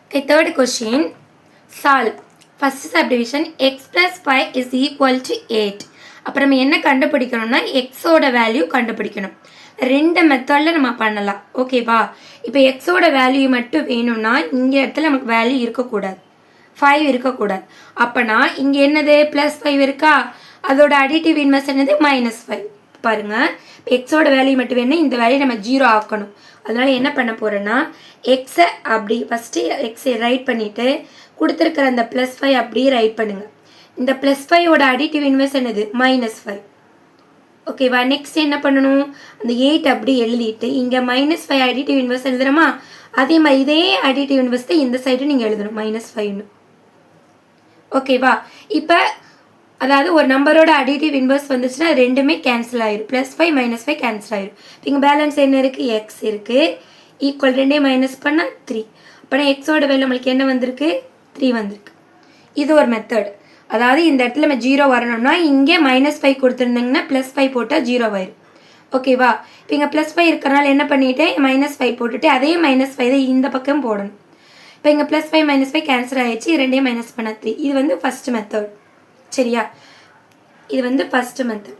Okay, third question. Solve. First subdivision x plus 5 is equal to 8. அப்போ நம்ம என்ன கண்டுபிடிக்கணும்னா எக்ஸோட வேல்யூ கண்டுபிடிக்கணும். ரெண்டு மெத்தடில் நம்ம பண்ணலாம். ஓகேவா? இப்போ எக்ஸோட வேல்யூ மட்டும் வேணும்னா இங்கே இடத்துல நமக்கு வேல்யூ இருக்கக்கூடாது, 5 இருக்கக்கூடாது. அப்போனா இங்கே என்னது ப்ளஸ் 5 இருக்கா, அதோட அடிட்டிவ் இன்வெர்ஸ் என்னது -5. பாருங்கள், எக்ஸோட வேல்யூ மட்டும் வேணும், இந்த வேல்யூ நம்ம 0 ஆக்கணும். அதனால என்ன பண்ண போகிறேன்னா எக்ஸை அப்படி ஃபஸ்ட்டு எக்ஸை ரைட் பண்ணிவிட்டு கொடுத்துருக்கிற அந்த +5 அப்படியே ரைட் பண்ணுங்கள். இந்த +5ஓட அடிட்டிவ் இன்வெர்ஸ் என்னது -5. ஓகேவா? நெக்ஸ்ட் என்ன பண்ணணும், அந்த 8 அப்படி எழுதிட்டு இங்கே -5 அடிட்டிவ் இன்வெர்ஸ் எழுதுகிறோமா, அதே மாதிரி இதே அடிட்டிவ் இன்வெர்ஸ் தான் இந்த சைடு நீங்கள் எழுதணும் -5ன்னு. ஓகேவா? இப்போ அதாவது ஒரு நம்பரோட அடிட்டிவ் இன்வெர்ஸ் வந்துச்சுன்னா ரெண்டுமே கேன்சல் ஆயிரும். +5 -5 கேன்சல் ஆயிரும். இங்கே பேலன்ஸ் என்ன இருக்குது, எக்ஸ் இருக்குது. ஈக்குவல் ரெண்டே மைனஸ் பண்ணால் 3. அப்போனா எக்ஸோட வேல்யூ நம்மளுக்கு என்ன வந்திருக்கு, 3 வந்திருக்கு. இது ஒரு மெத்தட். அதாவது இந்த இடத்துல நம்ம 0 வரணும்னா இங்கே -5 கொடுத்துருந்தீங்கன்னா +5 போட்டால் 0 ஆயிரும். ஓகேவா? இப்போ இங்கே +5 இருக்கிறனால என்ன பண்ணிவிட்டு -5 போட்டுட்டு அதே -5 தான் இந்த பக்கம் போடணும். இப்போ இங்கே +5 -5 கேன்சல் ஆகிடுச்சு, ரெண்டே மைனஸ் பண்ணால் 3. இது வந்து ஃபஸ்ட் மெத்தட். சரியா? இது வந்து ஃபஸ்ட்டு மெத்தட்.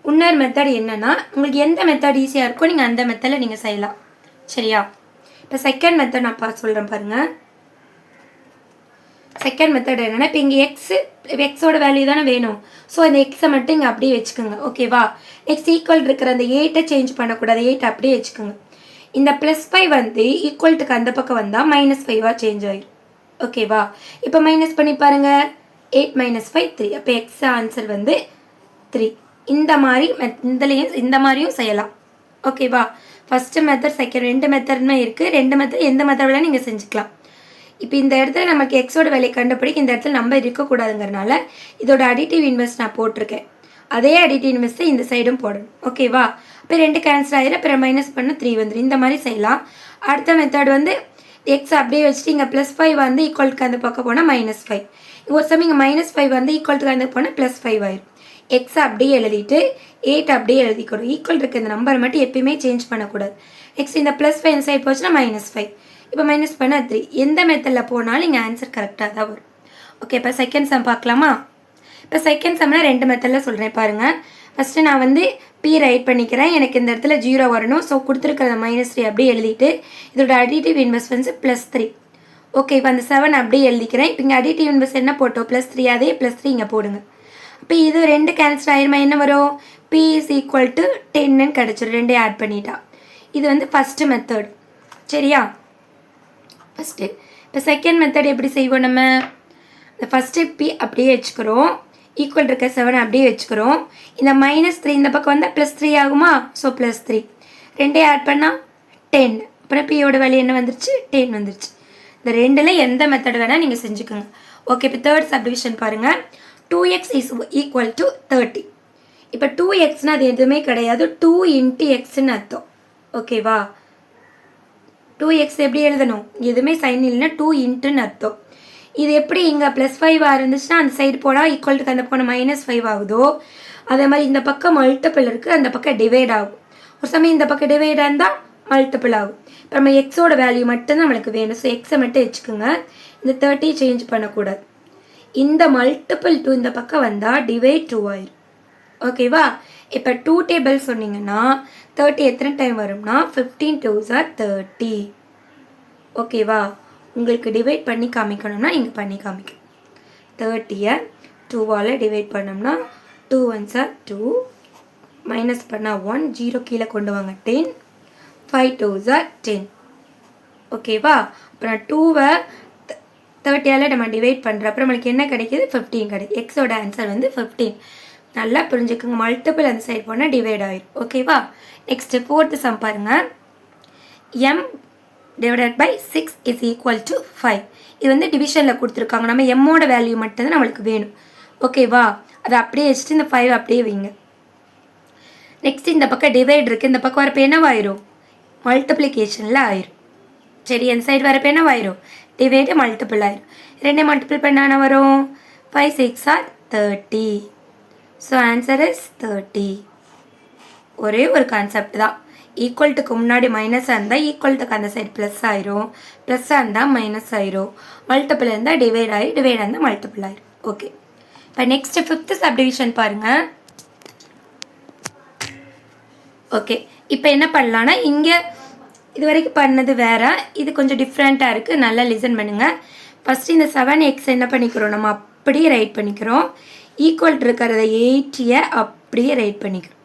இன்னொரு மெத்தட் என்னன்னா உங்களுக்கு எந்த மெத்தட் ஈஸியாக இருக்கோ நீங்கள் அந்த மெத்தடில் நீங்கள் செய்யலாம். சரியா? இப்போ செகண்ட் மெத்தட் நான் சொல்கிறேன் பாருங்கள். செகண்ட் மெத்தட் என்னென்னா இப்போ இங்கே எக்ஸோட வேல்யூ தானே வேணும். ஸோ அந்த எக்ஸை மட்டும் இங்கே அப்படியே வச்சுக்கோங்க. ஓகேவா? நெக்ஸ்ட் ஈக்குவல் இருக்கிற அந்த 8 சேஞ்ச் பண்ணக்கூடாது, 8 அப்படியே வச்சுக்கோங்க. இந்த +5 வந்து ஈக்குவல்ட்டுக்கு அந்த பக்கம் வந்தால் -5 சேஞ்ச் ஆயிடும். ஓகேவா? இப்போ மைனஸ் பண்ணி பாருங்கள். 8 - 5 3. அப்போ எக்ஸ் ஆன்சர் வந்து 3. இந்த மாதிரி இந்த மாதிரியும் செய்யலாம். ஓகேவா? ஃபஸ்ட்டு மெத்தட், செகண்ட், ரெண்டு மெத்தட்மே இருக்குது. ரெண்டு மெத்தட் எந்த மெத்தட் வேணால் நீங்கள் செஞ்சுக்கலாம். இப்போ இந்த இடத்துல நமக்கு எக்ஸோட வேலையை கண்டுபிடிக்க இந்த இடத்துல நம்பர் இருக்கக்கூடாதுங்கிறனால இதோட அடிட்டிவ் இன்வெர்ஸ் நான் போட்டிருக்கேன். அதே அடிட்டிவ் இன்வெர்ஸ் இந்த சைடும் போடணும். ஓகேவா? இப்போ ரெண்டு கேன்சல் ஆகிடும். அப்புறம் மைனஸ் பண்ண 3 வந்துடும். இந்த மாதிரி செய்யலாம். அடுத்த மெத்தட் வந்து எக்ஸ் அப்படியே வச்சுட்டு இங்கே +5 வந்து ஈக்குவல்ட்டுக்கு அந்த பக்கம் போனால் -5. ஒரு சமயம் இங்கே -5 வந்து ஈக்குவல்ட்டுக்கு அந்த போனால் +5 ஆயிடும். எக்ஸ் அப்படியே எழுதிட்டு 8 அப்படியே எழுதிக்கணும். ஈக்குவல் இருக்க இந்த நம்பர் மட்டும் எப்பயுமே சேஞ்ச் பண்ணக்கூடாது. நெக்ஸ்ட் இந்த +5 இந்த சைட் போச்சுன்னா -5. இப்போ மைனஸ் பண்ணால் 3. எந்த மெத்தடில் போனாலும் இங்கே ஆன்சர் கரெக்டாக தான் வரும். ஓகே, இப்போ செகண்ட் சம் பார்க்கலாமா? இப்போ செகண்ட் சம்னா ரெண்டு மெத்தடில் சொல்கிறேன் பாருங்கள். ஃபஸ்ட்டு நான் வந்து பி ரைட் பண்ணிக்கிறேன். எனக்கு இந்த இடத்துல 0 வரணும். ஸோ கொடுத்துருக்கிற -3 அப்படியே எழுதிட்டு இதோட அடிட்டிவ் இன்வெர்ஸ் வந்து +3. ஓகே, இப்போ அந்த 7 அப்படியே எழுதிக்கிறேன். இப்போ இங்கே அடிட்டிவ் இன்வெர்ஸ் என்ன போட்டோம், +3. அதே +3 இங்கே போடுங்க. இப்போ இது ரெண்டு கேன்சல் ஆயிருமா, என்ன வரும், P is equal to 10ன்னு கிடச்சிடும். ரெண்டே ஆட் பண்ணிட்டா. இது வந்து ஃபஸ்ட்டு மெத்தட். சரியா? ஃபஸ்ட்டு. இப்போ செகண்ட் மெத்தட் எப்படி செய்வோம், நம்ம இந்த ஃபஸ்ட்டு P அப்படியே வச்சுக்கிறோம். ஈக்குவல் இருக்க 7 அப்படியே வச்சுக்கிறோம். இந்த -3 இந்த பக்கம் வந்தால் +3 ஆகுமா, ஸோ +3. ரெண்டே ஆட் பண்ணால் 10. அப்புறம் பியோட வேல்யூ என்ன வந்துருச்சு, 10 வந்துருச்சு. இந்த ரெண்டில் எந்த மெத்தட் வேணால் நீங்கள் செஞ்சுக்கோங்க. ஓகே, இப்போ தேர்ட் சப்டிவிஷன் பாருங்கள். 2x is equal to 30. இப்போ 2xனா அது எதுவுமே கிடையாது, 2 × xன்னு அர்த்தம். ஓகேவா? 2x எப்படி எழுதணும், எதுவுமே சைன் இல்லைன்னா 2 × அர்த்தம். இது எப்படி இங்கே +5 இருந்துச்சுன்னா அந்த சைடு போனால் ஈக்குவல்ட்டுக்கு அந்த போனால் -5 ஆகுதோ, அதே மாதிரி இந்த பக்கம் மல்டிபிள் இருக்குது, அந்த பக்கம் டிவைட் ஆகும். ஒரு சமயம் இந்த பக்கம் டிவைட் இருந்தால் மல்டிபிள் ஆகும். இப்போ நம்ம எக்ஸோட வேல்யூ மட்டும்தான் நம்மளுக்கு வேணும். ஸோ எக்ஸை மட்டும் வச்சுக்கோங்க. இந்த 30 சேஞ்ச் பண்ணக்கூடாது. இந்த மல்டிபிள் 2 இந்த பக்கம் வந்தால் டிவைட் 2 ஆயிரும். ஓகேவா? இப்போ 2 டேபிள் சொன்னீங்கன்னா 30 எத்தனை டைம் வரும்னா 15 2s are 30. ஓகேவா? உங்களுக்கு டிவைட் பண்ணி காமிக்கணும்னா இங்கே பண்ணி காமிக்கணும். 30யை 2ஆல் டிவைட் பண்ணோம்னா 2 1s are 2, மைனஸ் பண்ணால் 1, 0 கீழே கொண்டு வாங்க 10, 5 2s are 10. ஓகேவா? அப்புறம் 2வை 30ஆல் நம்ம டிவைட் பண்ணுறப்ப நம்மளுக்கு என்ன கிடைக்கிது, 15 கிடைக்கும். எக்ஸோட ஆன்சர் வந்து 15. நல்லா புரிஞ்சுக்கோங்க. மல்டிபிள் அந்த சைட் போனால் டிவைட் ஆகிடும். ஓகேவா? நெக்ஸ்ட்டு ஃபோர்த்து சம் பாருங்கள். m / 6 is equal to 5. இது வந்து டிவிஷனில் கொடுத்துருக்காங்க. நம்ம எம்மோட வேல்யூ மட்டும்தான் நம்மளுக்கு வேணும். ஓகேவா? அதை அப்படியே வச்சுட்டு இந்த 5 அப்படியே வைங்க. நெக்ஸ்ட் இந்த பக்கம் டிவைட் இருக்குது, இந்த பக்கம் வரப்போ என்னவாயிரும், மல்டிப்ளிகேஷனில் ஆயிரும். சரி, அந்த சைடு வரப்போ என்னவாயிரும், டிவைடு மல்டிபிள் ஆயிரும். ரெண்டே மல்டிபிள் பண்ணால் என்ன வரும், 5 6 are 30. So answer is 30. ஒரே ஒரு கான்செப்ட் தான். ஈக்குவல்ட்டுக்கு முன்னாடி மைனஸாக இருந்தால் ஈக்குவல்ட்டுக்கு அந்த சைடு ப்ளஸ் ஆயிரும், ப்ளஸ்ஸாக இருந்தால் மைனஸ் ஆயிரும், மல்டிபிள் இருந்தால் டிவைட் ஆகி டிவைட் இருந்தால் மல்டிபிள் ஆயிரும். ஓகே, இப்போ நெக்ஸ்ட் 5th சப்டிவிஷன் பாருங்கள். ஓகே, இப்போ என்ன பண்ணலான்னா இங்கே இது வரைக்கும் பண்ணது வேறு, இது கொஞ்சம் டிஃப்ரெண்ட்டாக இருக்குது, நல்லா லிசன் பண்ணுங்கள். ஃபஸ்ட்டு இந்த 7x என்ன பண்ணிக்கிறோம், நம்ம அப்படியே ரைட் பண்ணிக்கிறோம். ஈக்குவல் இருக்கிறத 8 அப்படியே ரைட் பண்ணிக்கிறோம்.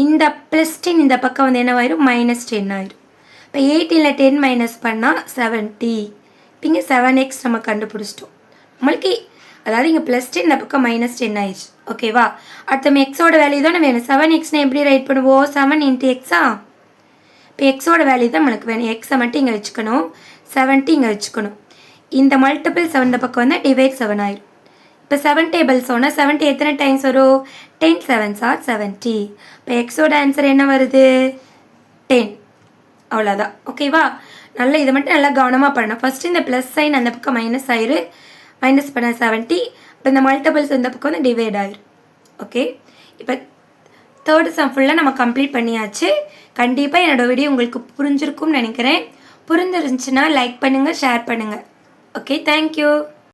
இந்த +10 இந்த பக்கம் வந்து என்னவாயிரும், -10 ஆயிரும். இப்போ 18ல் 10 மைனஸ் பண்ணால் 70. இப்போ இங்கே 7x நம்ம கண்டுபிடிச்சிட்டோம். நம்மளுக்கு அதாவது இங்கே +10 இந்த பக்கம் -10 ஆயிடுச்சு. ஓகேவா, அடுத்த நம்ம எக்ஸோட வேல்யூ தானே வேணும். 7xனா எப்படி ரைட் பண்ணுவோம், 7 × x. இப்போ எக்ஸோட வேல்யூ தான் நம்மளுக்கு வேணும். எக்ஸை மட்டும் இங்கே வச்சுக்கணும், 70 இங்கே வச்சுக்கணும். இந்த மல்டிபிள் 7 இந்த பக்கம் வந்தால் டிவைட் 7 ஆயிரும். இப்போ 7 டேபிள் சொன்னால் 70 எத்தனை டைம்ஸ் வரும், 10 7s are 70. இப்போ எக்ஸோட ஆன்சர் என்ன வருது, 10. அவ்வளோதான். ஓகேவா, நல்லா இதை மட்டும் நல்லா கவனமாக பண்ணணும். ஃபஸ்ட்டு இந்த ப்ளஸ் சைன் அந்த பக்கம் மைனஸ் ஆயிரு, மைனஸ் பண்ண 70. இப்போ இந்த மல்டிபிள்ஸ் இந்த பக்கம் வந்து டிவைட் ஆயிரும். ஓகே, இப்போ 3rd சம் ஃபுல்லாக நம்ம கம்ப்ளீட் பண்ணியாச்சு. கண்டிப்பாக என்னோடய வீடியோ உங்களுக்கு புரிஞ்சிருக்கும்னு நினைக்கிறேன். புரிஞ்சிருந்துச்சுன்னா லைக் பண்ணுங்கள், ஷேர் பண்ணுங்கள். Okay, thank you.